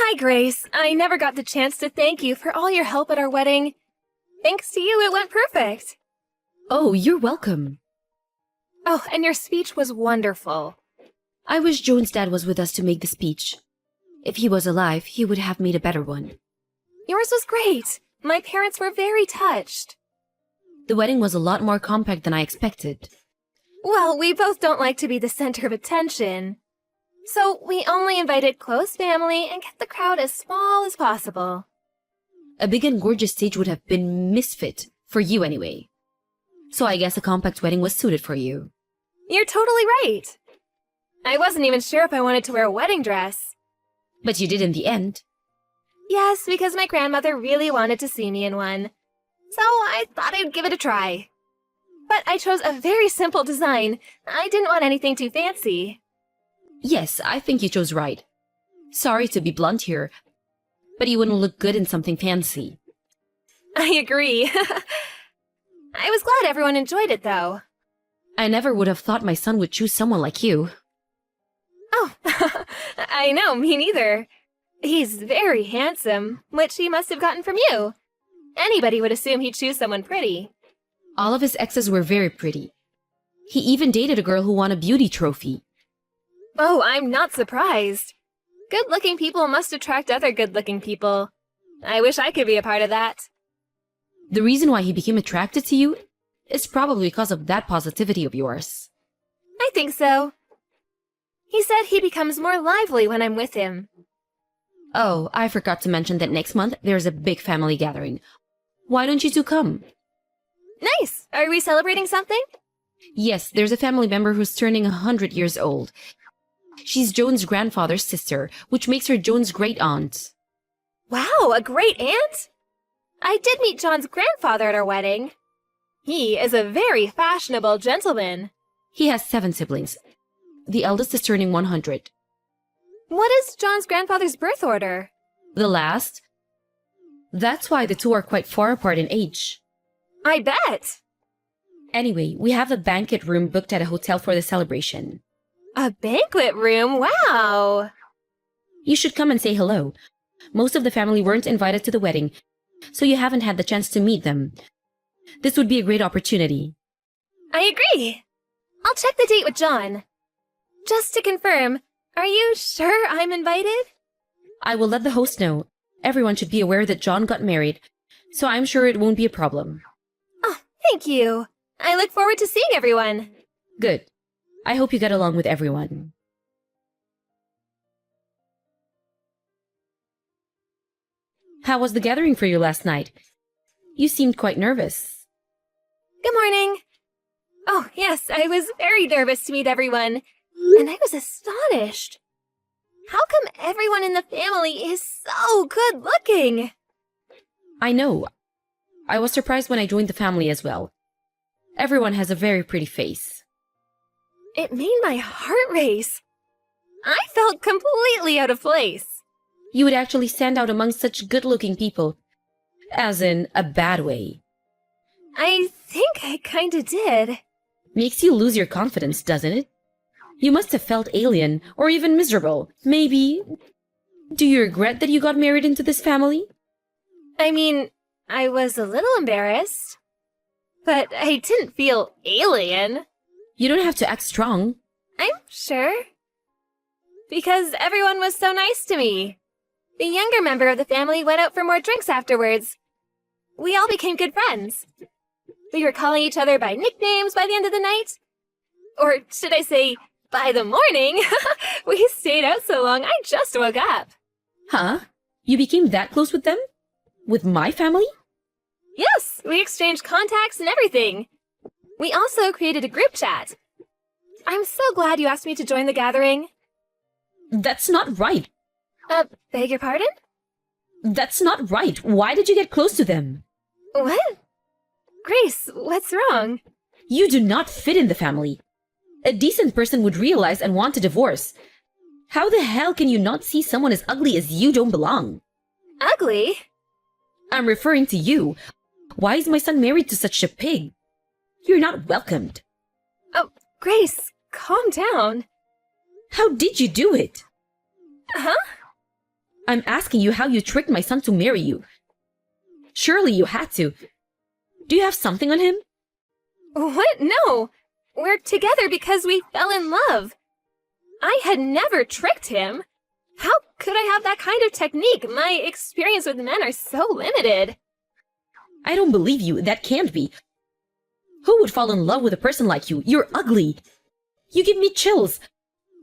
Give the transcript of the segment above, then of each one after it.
Hi, Grace. I never got the chance to thank you for all your help at our wedding. Thanks to you, it went perfect. Oh, you're welcome. Oh, and your speech was wonderful. I wish Joan's dad was with us to make the speech. If he was alive, he would have made a better one. Yours was great. My parents were very touched. The wedding was a lot more compact than I expected. Well, we both don't like to be the center of attention. So we only invited close family and kept the crowd as small as possible. A big and gorgeous stage would have been misfit, for you anyway. So I guess a compact wedding was suited for you. You're totally right. I wasn't even sure if I wanted to wear a wedding dress. But you did in the end. Yes, because my grandmother really wanted to see me in one. So I thought I'd give it a try. But I chose a very simple design. I didn't want anything too fancy. Yes, I think you chose right. Sorry to be blunt here, but you wouldn't look good in something fancy. I agree. I was glad everyone enjoyed it, though. I never would have thought my son would choose someone like you. Oh, I know, me neither. He's very handsome, which he must have gotten from you. Anybody would assume he'd choose someone pretty. All of his exes were very pretty. He even dated a girl who won a beauty trophy. Oh, I'm not surprised. Good-looking people must attract other good-looking people. I wish I could be a part of that. The reason why he became attracted to you is probably because of that positivity of yours. I think so. He said he becomes more lively when I'm with him. Oh, I forgot to mention that next month there's a big family gathering. Why don't you two come? Nice! Are we celebrating something? Yes, there's a family member who's turning 100 years old. She's Joan's grandfather's sister, which makes her Joan's great-aunt. Wow, a great-aunt? I did meet John's grandfather at our wedding. He is a very fashionable gentleman. He has 7 siblings. The eldest is turning 100. What is John's grandfather's birth order? The last? That's why the two are quite far apart in age. I bet! Anyway, we have a banquet room booked at a hotel for the celebration. A banquet room? Wow! You should come and say hello. Most of the family weren't invited to the wedding, so you haven't had the chance to meet them. This would be a great opportunity. I agree! I'll check the date with John. Just to confirm, are you sure I'm invited? I will let the host know. Everyone should be aware that John got married, so I'm sure it won't be a problem. Oh, thank you. I look forward to seeing everyone. Good. I hope you get along with everyone. How was the gathering for you last night? You seemed quite nervous. Good morning. Oh, yes, I was very nervous to meet everyone, and I was astonished. How come everyone in the family is so good-looking? I know. I was surprised when I joined the family as well. Everyone has a very pretty face. It made my heart race. I felt completely out of place. You would actually stand out among such good-looking people. As in, a bad way. I think I kinda did. Makes you lose your confidence, doesn't it? You must have felt alien, or even miserable. Maybe... Do you regret that you got married into this family? I mean, I was a little embarrassed. But I didn't feel alien. You don't have to act strong. I'm sure. Because everyone was so nice to me. The younger member of the family went out for more drinks afterwards. We all became good friends. We were calling each other by nicknames by the end of the night. Or should I say, by the morning? We stayed out so long, I just woke up. Huh? You became that close with them? With my family? Yes, we exchanged contacts and everything. We also created a group chat. I'm so glad you asked me to join the gathering. That's not right. Beg your pardon? That's not right. Why did you get close to them? What? Grace, what's wrong? You do not fit in the family. A decent person would realize and want a divorce. How the hell can you not see someone as ugly as you don't belong? Ugly? I'm referring to you. Why is my son married to such a pig? You're not welcomed. Oh, Grace, calm down. How did you do it? Huh? I'm asking you how you tricked my son to marry you. Surely you had to. Do you have something on him? What? No! We're together because we fell in love. I had never tricked him. How could I have that kind of technique? My experience with men are so limited. I don't believe you. That can't be. Who would fall in love with a person like you? You're ugly. You give me chills.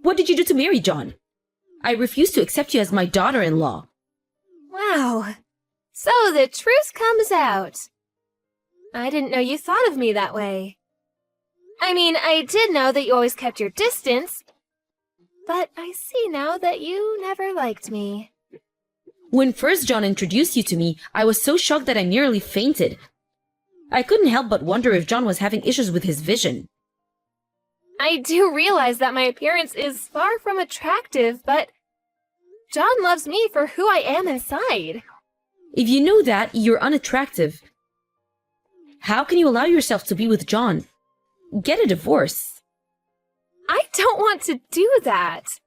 What did you do to marry John? I refuse to accept you as my daughter-in-law. Wow. So the truth comes out. I didn't know you thought of me that way. I mean, I did know that you always kept your distance, but I see now that you never liked me. When first John introduced you to me, I was so shocked that I nearly fainted. I couldn't help but wonder if John was having issues with his vision. I do realize that my appearance is far from attractive, but John loves me for who I am inside. If you know that, you're unattractive. How can you allow yourself to be with John? Get a divorce. I don't want to do that.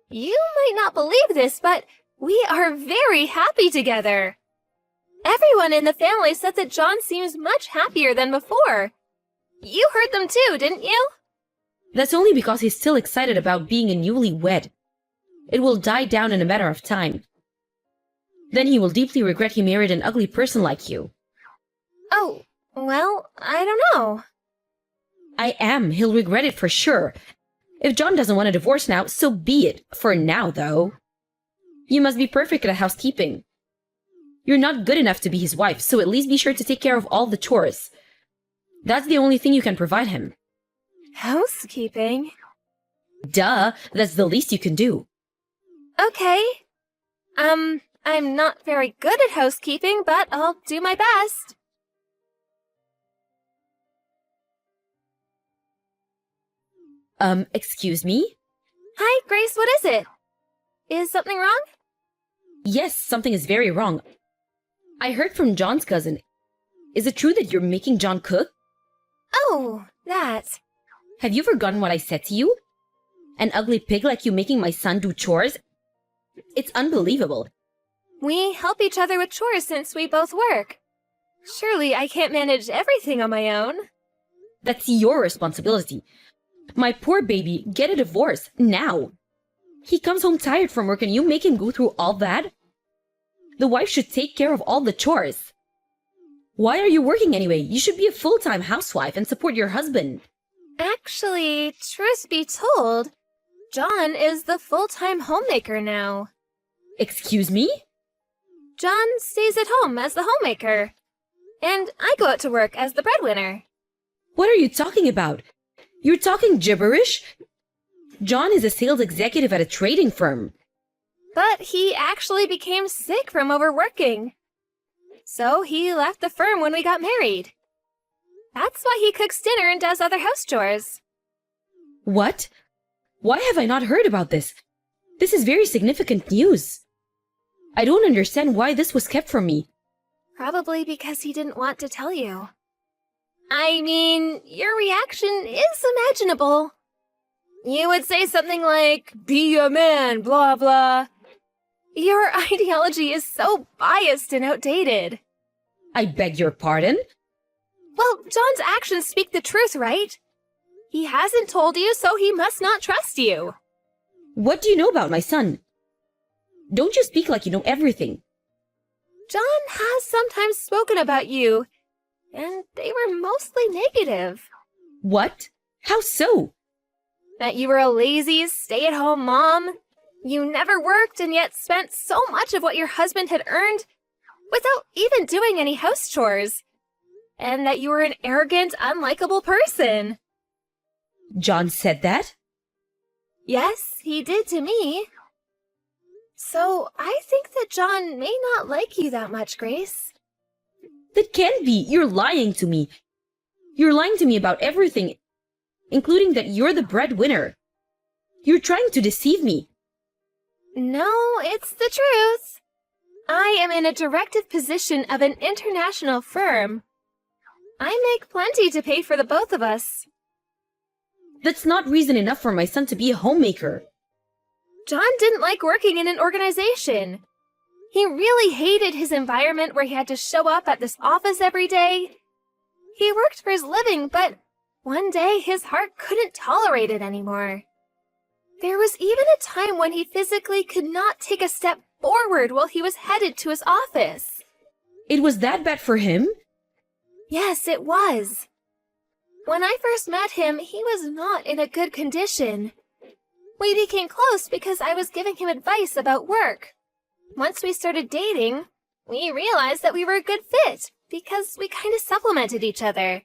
You might not believe this, but we are very happy together. Everyone in the family said that John seems much happier than before. You heard them too, didn't you? That's only because he's still excited about being a newlywed. It will die down in a matter of time. Then he will deeply regret he married an ugly person like you. Oh, well, I don't know. I am. He'll regret it for sure. If John doesn't want a divorce now, so be it. For now, though. You must be perfect at housekeeping. You're not good enough to be his wife, so at least be sure to take care of all the chores. That's the only thing you can provide him. Housekeeping? Duh, that's the least you can do. Okay. I'm not very good at housekeeping, but I'll do my best. Excuse me? Hi, Grace, what is it? Is something wrong? Yes, something is very wrong. I heard from John's cousin. Is it true that you're making John cook? Oh, that. Have you forgotten what I said to you? An ugly pig like you making my son do chores? It's unbelievable. We help each other with chores since we both work. Surely I can't manage everything on my own. That's your responsibility. My poor baby, get a divorce, now. He comes home tired from work and you make him go through all that? The wife should take care of all the chores. Why are you working anyway? You should be a full-time housewife and support your husband. Actually, truth be told, John is the full-time homemaker now. Excuse me? John stays at home as the homemaker, and I go out to work as the breadwinner. What are you talking about? You're talking gibberish? John is a sales executive at a trading firm. But he actually became sick from overworking. So he left the firm when we got married. That's why he cooks dinner and does other house chores. What? Why have I not heard about this? This is very significant news. I don't understand why this was kept from me. Probably because he didn't want to tell you. I mean, your reaction is imaginable. You would say something like, "Be a man, blah blah." Your ideology is so biased and outdated. I beg your pardon? Well, John's actions speak the truth, right? He hasn't told you, so he must not trust you. What do you know about my son? Don't you speak like you know everything. John has sometimes spoken about you, and they were mostly negative. What? How so? That you were a lazy, stay-at-home mom. You never worked and yet spent so much of what your husband had earned without even doing any house chores. And that you were an arrogant, unlikable person. John said that? Yes, he did to me. So I think that John may not like you that much, Grace. That can't be. You're lying to me. You're lying to me about everything, including that you're the breadwinner. You're trying to deceive me. No, it's the truth. I am in a directive position of an international firm. I make plenty to pay for the both of us. That's not reason enough for my son to be a homemaker. John didn't like working in an organization. He really hated his environment where he had to show up at this office every day. He worked for his living, but one day his heart couldn't tolerate it anymore. There was even a time when he physically could not take a step forward while he was headed to his office. It was that bad for him? Yes, it was. When I first met him, he was not in a good condition. We became close because I was giving him advice about work. Once we started dating, we realized that we were a good fit because we kind of supplemented each other.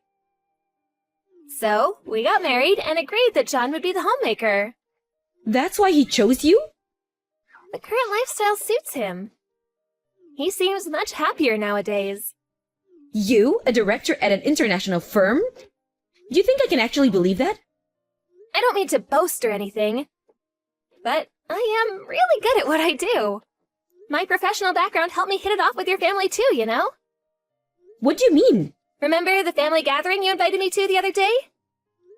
So, we got married and agreed that John would be the homemaker. That's why he chose you? The current lifestyle suits him. He seems much happier nowadays. You, a director at an international firm? Do you think I can actually believe that? I don't mean to boast or anything, but I am really good at what I do. My professional background helped me hit it off with your family too, you know? What do you mean? Remember the family gathering you invited me to the other day?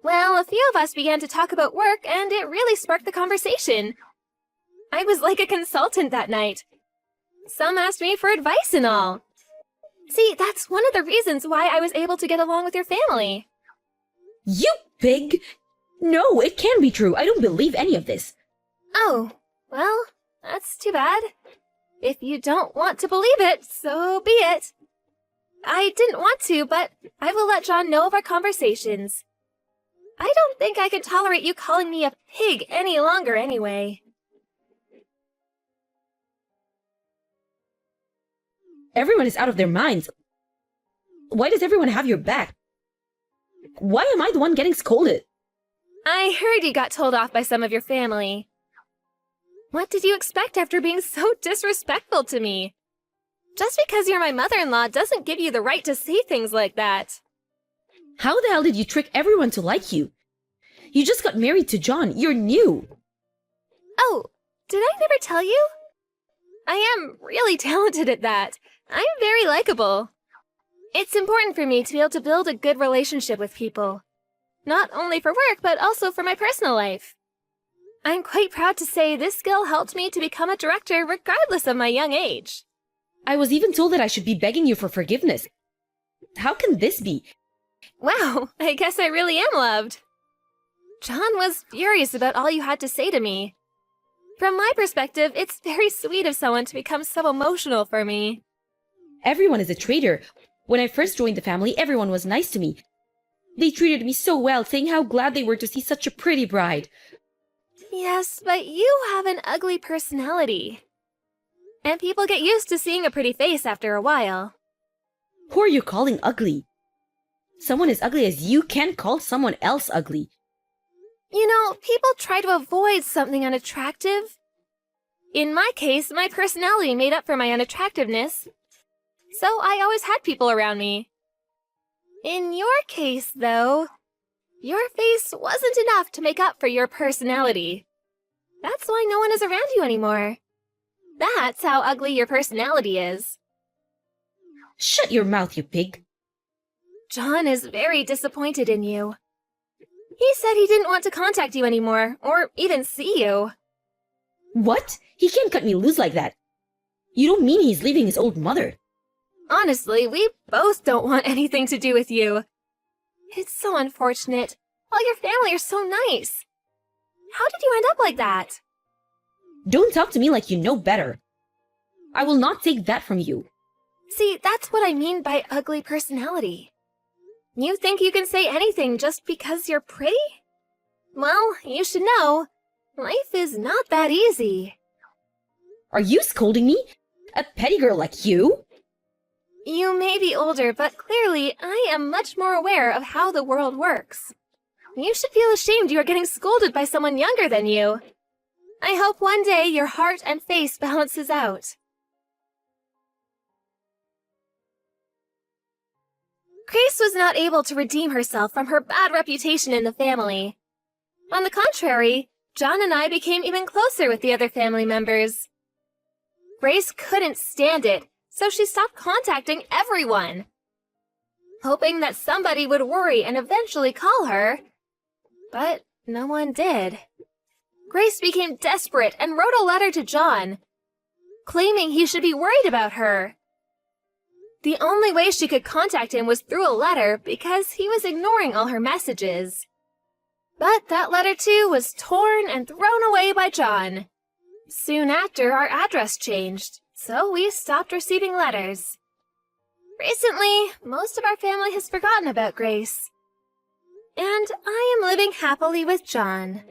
Well, a few of us began to talk about work, and it really sparked the conversation. I was like a consultant that night. Some asked me for advice and all. See, that's one of the reasons why I was able to get along with your family. You pig! No, it can't be true. I don't believe any of this. Oh, well, that's too bad. If you don't want to believe it, so be it. I didn't want to, but I will let John know of our conversations. I don't think I can tolerate you calling me a pig any longer anyway. Everyone is out of their minds. Why does everyone have your back? Why am I the one getting scolded? I heard you got told off by some of your family. What did you expect after being so disrespectful to me? Just because you're my mother-in-law doesn't give you the right to say things like that. How the hell did you trick everyone to like you? You just got married to John. You're new. Oh, did I never tell you? I am really talented at that. I'm very likable. It's important for me to be able to build a good relationship with people. Not only for work, but also for my personal life. I'm quite proud to say this skill helped me to become a director regardless of my young age. I was even told that I should be begging you for forgiveness. How can this be? Wow, I guess I really am loved. John was furious about all you had to say to me. From my perspective, it's very sweet of someone to become so emotional for me. Everyone is a traitor. When I first joined the family, everyone was nice to me. They treated me so well, saying how glad they were to see such a pretty bride. Yes, but you have an ugly personality. And people get used to seeing a pretty face after a while. Who are you calling ugly? Someone as ugly as you can't call someone else ugly. You know, people try to avoid something unattractive. In my case, my personality made up for my unattractiveness. So I always had people around me. In your case, though, your face wasn't enough to make up for your personality. That's why no one is around you anymore. That's how ugly your personality is. Shut your mouth, you pig. John is very disappointed in you. He said he didn't want to contact you anymore, or even see you. What? He can't cut me loose like that. You don't mean he's leaving his old mother? Honestly, we both don't want anything to do with you. It's so unfortunate. All your family are so nice. How did you end up like that? Don't talk to me like you know better. I will not take that from you. See, that's what I mean by ugly personality. You think you can say anything just because you're pretty? Well, you should know, life is not that easy. Are you scolding me? A petty girl like you? You may be older, but clearly I am much more aware of how the world works. You should feel ashamed you are getting scolded by someone younger than you. I hope one day your heart and face balances out. Grace was not able to redeem herself from her bad reputation in the family. On the contrary, John and I became even closer with the other family members. Grace couldn't stand it, so she stopped contacting everyone, hoping that somebody would worry and eventually call her, but no one did. Grace became desperate and wrote a letter to John, claiming he should be worried about her. The only way she could contact him was through a letter because he was ignoring all her messages. But that letter too was torn and thrown away by John. Soon after, our address changed, so we stopped receiving letters. Recently, most of our family has forgotten about Grace. And I am living happily with John.